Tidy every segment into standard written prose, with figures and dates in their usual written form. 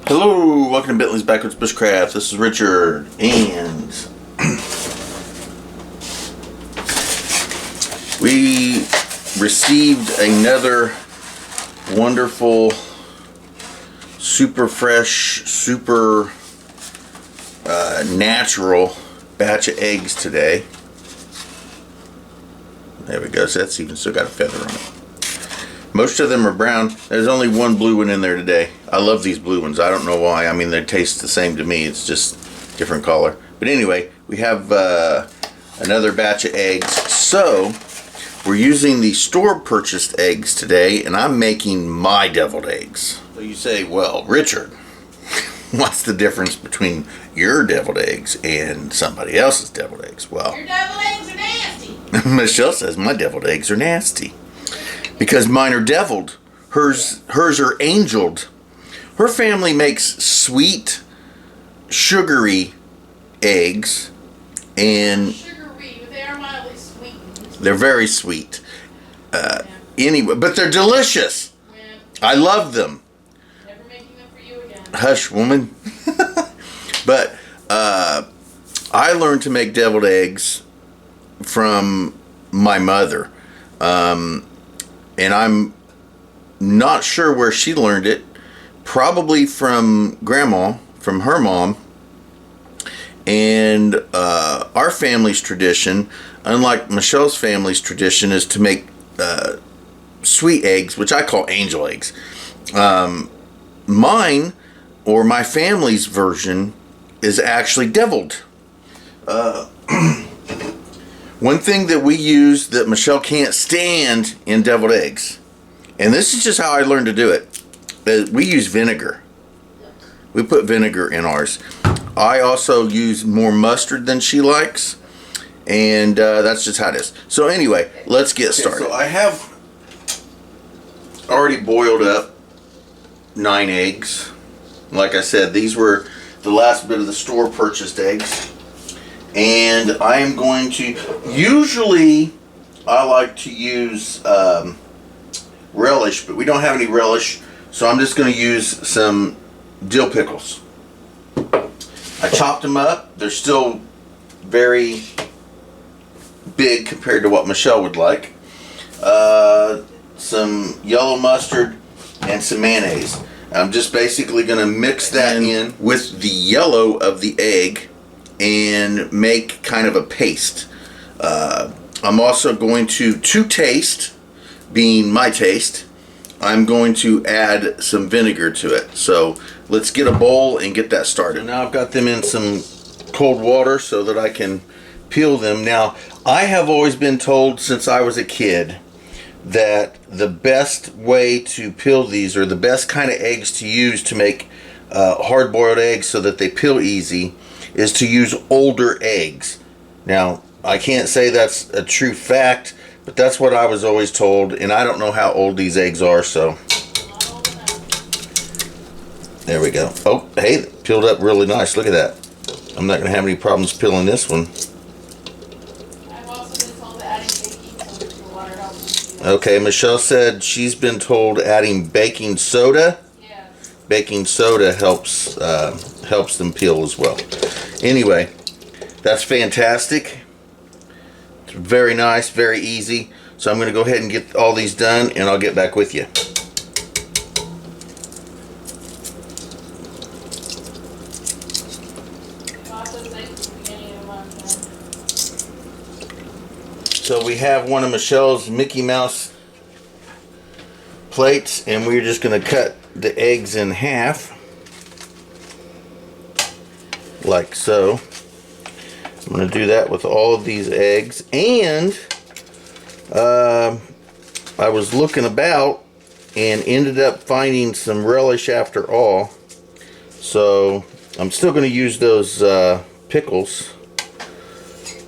Hello, welcome to Bentley's Backwoods Bushcraft. This is Richard, and we received another wonderful, super fresh, super natural batch of eggs today. There we go. So that's even still got a feather on it. Most of them are brown. There's only one blue one in there today. I love these blue ones. I don't know why. I mean, they taste the same to me. It's just different color. But anyway, we have another batch of eggs. So we're using the store purchased eggs today, and I'm making my deviled eggs. So you say, well, Richard, what's the difference between your deviled eggs and somebody else's deviled eggs? Well, your deviled eggs are nasty. Michelle says my deviled eggs are nasty. Because mine are deviled. Hers are angeled. Her family makes sweet, sugary eggs. And Sugary, but they are mildly sweet. They're very sweet. Anyway, but they're delicious. Yeah. I love them. Never making them for you again. Hush, woman. But I learned to make deviled eggs from my mother. And I'm not sure where she learned it. Probably from Grandma, from her mom. And our family's tradition, unlike Michelle's family's tradition, is to make sweet eggs, which I call angel eggs. Mine, or my family's version, is actually deviled. One thing that we use that Michelle can't stand in deviled eggs, and this is just how I learned to do it, is we use vinegar. We put vinegar in ours. I also use more mustard than she likes, and that's just how it is. So anyway, let's get started. So I have already boiled up 9 eggs. Like I said, these were the last bit of the store purchased eggs. And I am going to, usually I like to use relish, but we don't have any relish, so I'm just going to use some dill pickles. I chopped them up. They're still very big compared to what Michelle would like. Some yellow mustard and some mayonnaise. I'm just basically going to mix that in with the yellow of the egg and make kind of a paste. I'm also going to taste, being my taste, I'm going to add some vinegar to it. So let's get a bowl and get that started. Now I've got them in some cold water so that I can peel them. Now, I have always been told since I was a kid that the best way to peel these, or the best kind of eggs to use to make hard-boiled eggs so that they peel easy, is to use older eggs. Now, I can't say that's a true fact, but that's what I was always told, and I don't know how old these eggs are, so. There we go. Oh, hey, it peeled up really nice. Look at that. I'm not going to have any problems peeling this one. I've also been told that adding baking soda to the water helps. Okay, Michelle said she's been told adding baking soda. Yes. Baking soda helps them peel as well. Anyway, that's fantastic. It's very nice, very easy. So I'm going to go ahead and get all these done, and I'll get back with you. So we have one of Michelle's Mickey Mouse plates, and we're just going to cut the eggs in half. Like so. I'm going to do that with all of these eggs. And I was looking about and ended up finding some relish after all. So I'm still going to use those pickles,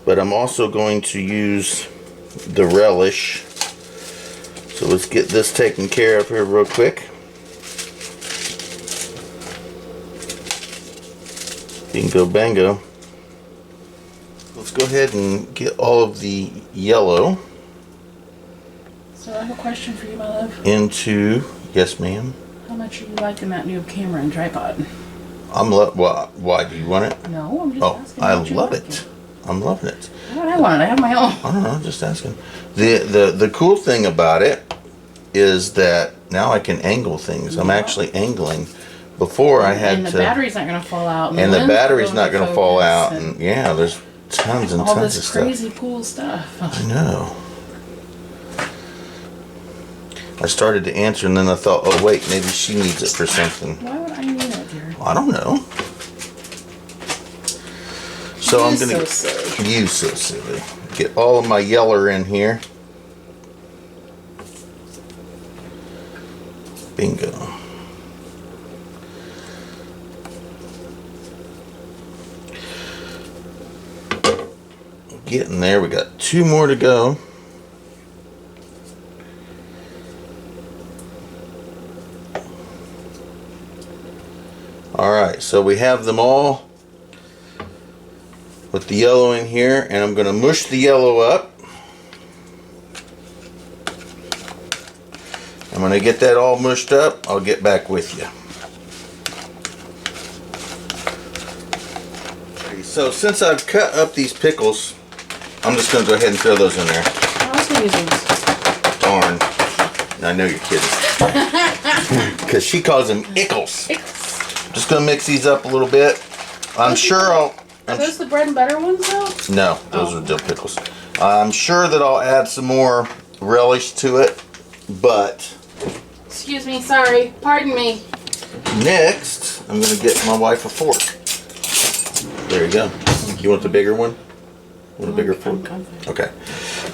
but I'm also going to use the relish. So let's get this taken care of here real quick. Bingo bango. Let's go ahead and get all of the yellow. So I have a question for you, my love. Into, yes ma'am. How much are you liking that new camera and tripod? Why do you want it? No, I'm just asking. I love it. I'm loving it. Why don't I want it? I have my own. I don't know, just asking. The cool thing about it is that now I can angle things. I'm actually angling. Before I had to. And the battery's not going to fall out. And the battery's not going to fall out. And yeah, there's tons and all tons this of stuff. crazy cool stuff. I know. I started to answer and then I thought, oh wait, maybe she needs it for something. Why would I need it, dear? I don't know. So I'm gonna silly. You so silly. Get all of my yeller in here. Bingo. Getting there. We got 2 more to go. Alright, so we have them all with the yellow in here, and I'm going to mush the yellow up. I'm going to get that all mushed up. I'll get back with you. So since I've cut up these pickles, I'm just going to go ahead and throw those in there. I was going to use those. Darn. I know you're kidding. Because she calls them ickles. Just going to mix these up a little bit. I'm sure I'll... Are those the bread and butter ones though? No, those are dill pickles. I'm sure that I'll add some more relish to it, but... Excuse me, sorry. Pardon me. Next, I'm going to get my wife a fork. There you go. You want the bigger one? Want a bigger fork? Okay.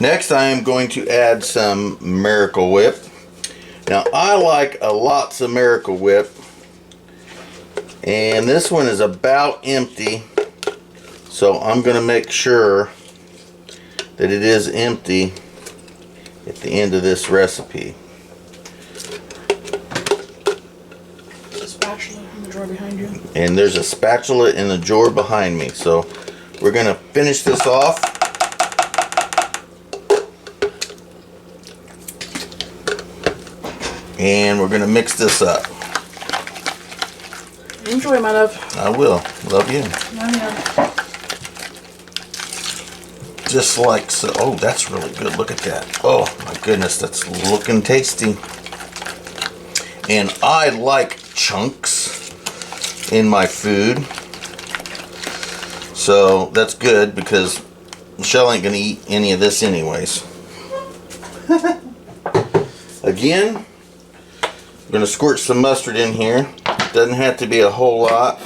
Next, I am going to add some Miracle Whip. Now, I like a lots of Miracle Whip. And this one is about empty. So I'm going to make sure that it is empty at the end of this recipe. There's a spatula in the drawer behind you. And there's a spatula in the drawer behind me. So we're going to finish this off. And we're going to mix this up. Enjoy, my love. I will. Love you. Love Just like so. Oh, that's really good. Look at that. Oh, my goodness. That's looking tasty. And I like chunks in my food. So that's good because Michelle ain't going to eat any of this anyways. Again, I'm going to squirt some mustard in here. Doesn't have to be a whole lot.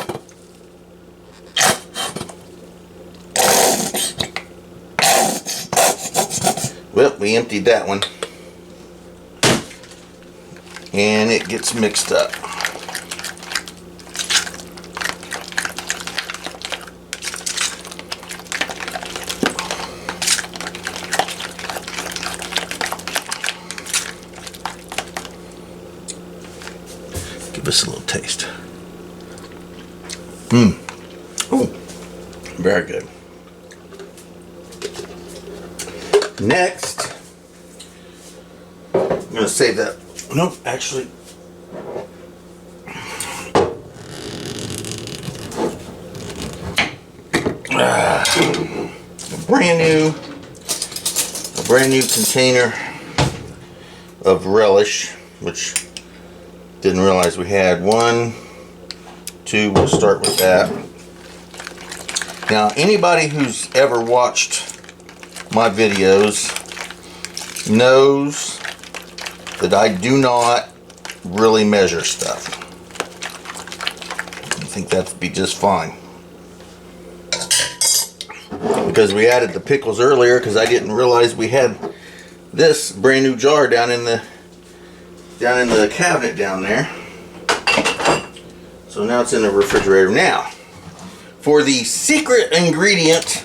Well, we emptied that one. And it gets mixed up. Give us a little taste. Oh, very good. Next, I'm going to save that. Nope, actually. A brand new container of relish, which didn't realize we had. 1, 2, we'll start with that. Now, anybody who's ever watched my videos knows that I do not really measure stuff. I think that'd be just fine. Because we added the pickles earlier, because I didn't realize we had this brand new jar down in the cabinet down there. So now it's in the refrigerator. Now, for the secret ingredient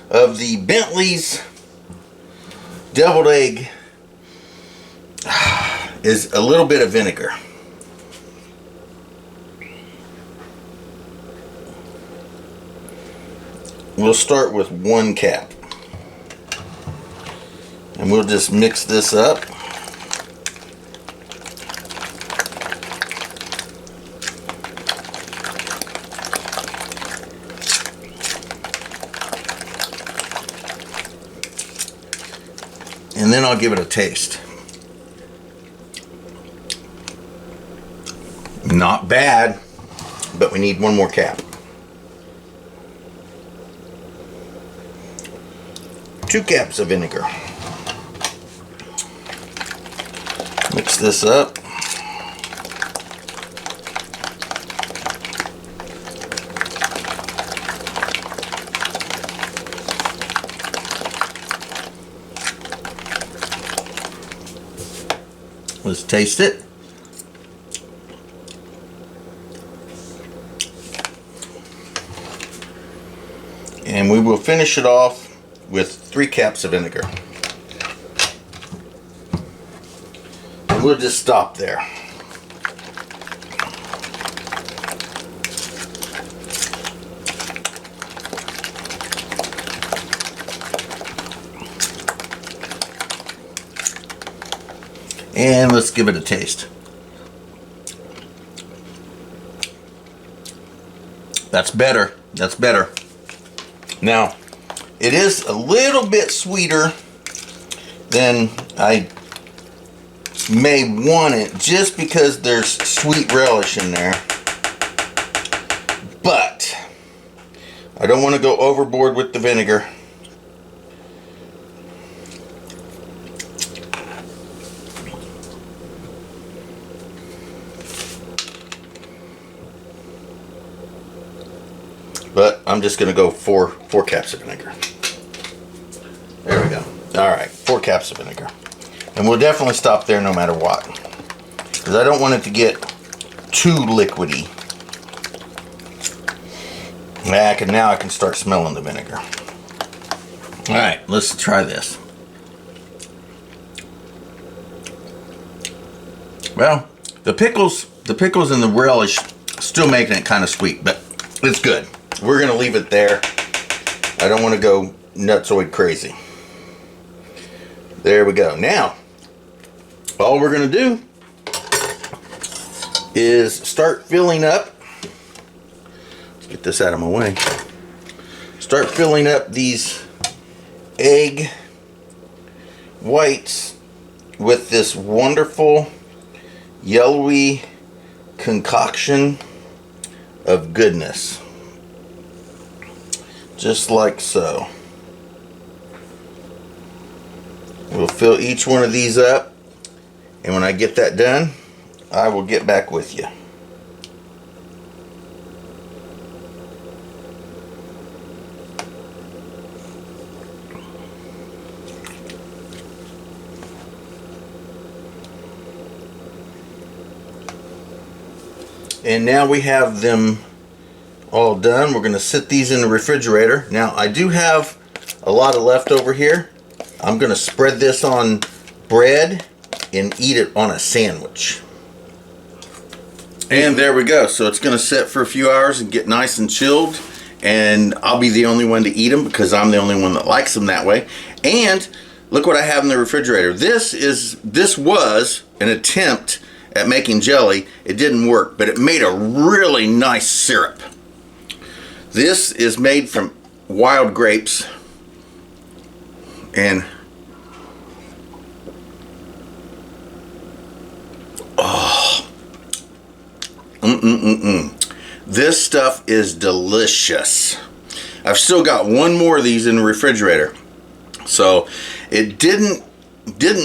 of the Bentley's deviled egg is a little bit of vinegar. We'll start with 1 cap. And we'll just mix this up. and then I'll give it a taste. Not bad, but we need one more cap. 2 caps of vinegar. Mix this up. Let's taste it. And we will finish it off with 3 caps of vinegar. And we'll just stop there. And let's give it a taste. That's better. That's better. Now, it is a little bit sweeter than I may want it, just because there's sweet relish in there. But I don't want to go overboard with the vinegar. But I'm just going to go four caps of vinegar. There we go. Alright, 4 caps of vinegar. And we'll definitely stop there no matter what, because I don't want it to get too liquidy. Now I can start smelling the vinegar. Alright, let's try this. Well, the pickles and the relish still making it kind of sweet, but it's good. We're going to leave it there. I don't want to go nutsoid crazy. There we go. Now, all we're going to do is start filling up. Let's get this out of my way. Start filling up these egg whites with this wonderful yellowy concoction of goodness. Just like so. We'll fill each one of these up, and when I get that done, I will get back with you. And now we have them all done. We're going to sit these in the refrigerator. Now, I do have a lot of leftover here. I'm going to spread this on bread and eat it on a sandwich. And there we go. So it's going to sit for a few hours and get nice and chilled. And I'll be the only one to eat them because I'm the only one that likes them that way. And look what I have in the refrigerator. This was an attempt at making jelly. It didn't work, but it made a really nice syrup. This is made from wild grapes, and this stuff is delicious. I've still got one more of these in the refrigerator, so it didn't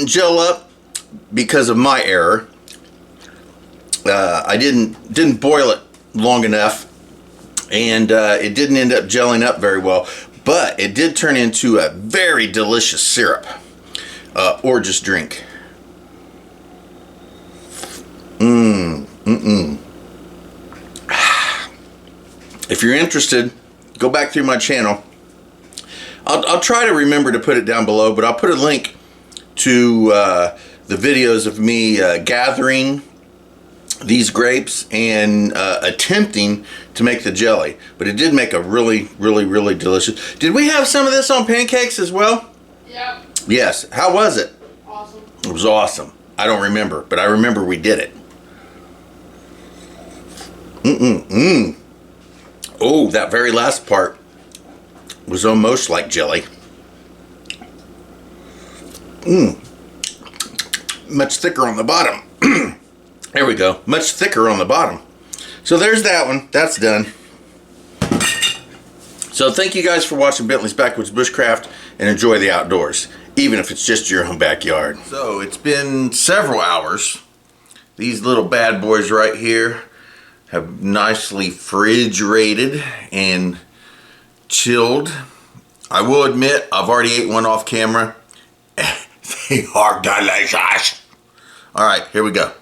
gel up because of my error. I didn't boil it long enough, and it didn't end up gelling up very well, but it did turn into a very delicious syrup, or just drink. If you're interested, go back through my channel. I'll try to remember to put it down below, but I'll put a link to the videos of me gathering these grapes and attempting to make the jelly. But it did make a really, really, really delicious. Did we have some of this on pancakes as well? Yep. Yes. How was it? Awesome. It was awesome. I don't remember, but I remember we did it. Oh, that very last part was almost like jelly. Much thicker on the bottom. There we go. Much thicker on the bottom. So there's that one. That's done. So thank you guys for watching Bentley's Backwoods Bushcraft, and enjoy the outdoors, even if it's just your own backyard. So it's been several hours. These little bad boys right here have nicely refrigerated and chilled. I will admit, I've already ate one off camera. They are delicious. All right, here we go.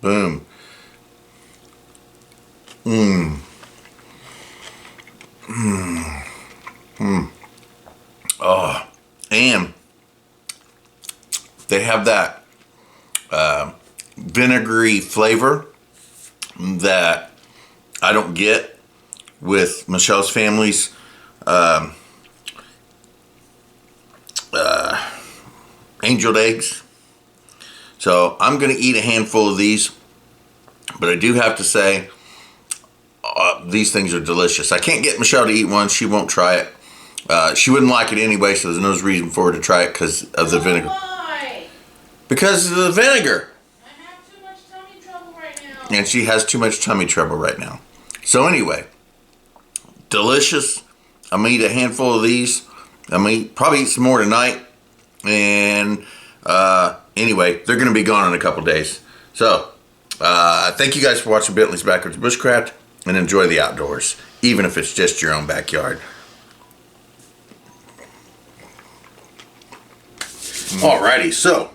Boom. Oh, and they have that vinegary flavor that I don't get with Michelle's family's angeled eggs. So I'm gonna eat a handful of these, but I do have to say these things are delicious. I can't get Michelle to eat one. She won't try it. She wouldn't like it anyway, so there's no reason for her to try it because of the vinegar. Why? Because of the vinegar. I have too much tummy trouble right now. And she has too much tummy trouble right now. So anyway, delicious. I'm gonna eat a handful of these. I'm gonna probably eat some more tonight. And anyway, they're gonna be gone in a couple days. So thank you guys for watching Bentley's Backwoods Bushcraft, and enjoy the outdoors, even if it's just your own backyard. Alrighty, so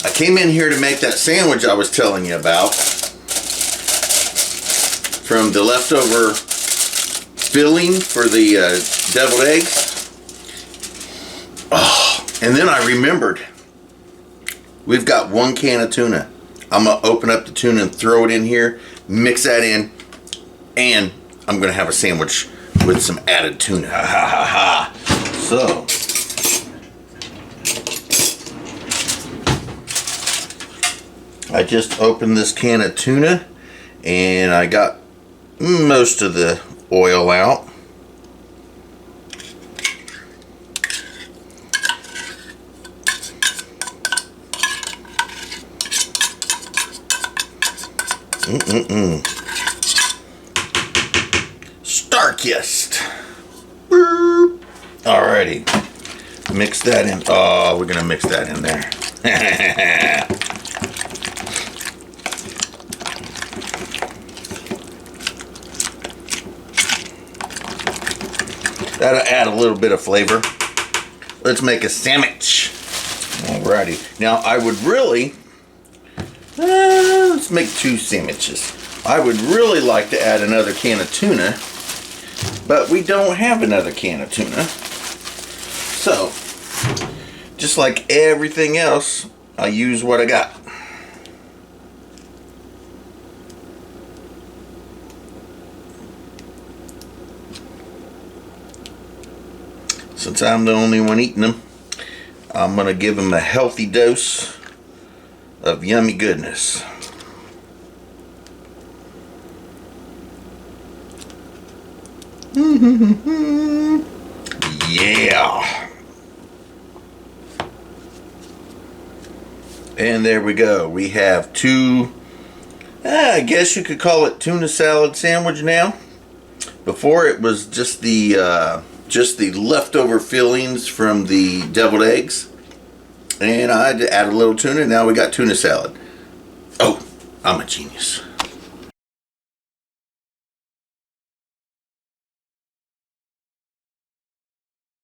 I came in here to make that sandwich I was telling you about from the leftover filling for the deviled eggs. Oh, and then I remembered we've got 1 can of tuna. I'm gonna open up the tuna and throw it in here, mix that in, and I'm gonna have a sandwich with some added tuna. Ha ha ha ha. So I just opened this can of tuna and I got most of the oil out. Starkist. Boop. Alrighty. Mix that in. Oh, we're gonna mix that in there. That'll add a little bit of flavor. Let's make a sandwich. Alrighty. Now I would really, let's make 2 sandwiches. I would really like to add another can of tuna, but we don't have another can of tuna. So, just like everything else, I use what I got. Since I'm the only one eating them, I'm going to give them a healthy dose of yummy goodness. Yeah. And there we go. We have 2, I guess you could call it tuna salad sandwich now. Before it was just the leftover fillings from the deviled eggs, and I had to add a little tuna. Now we got tuna salad. Oh, I'm a genius.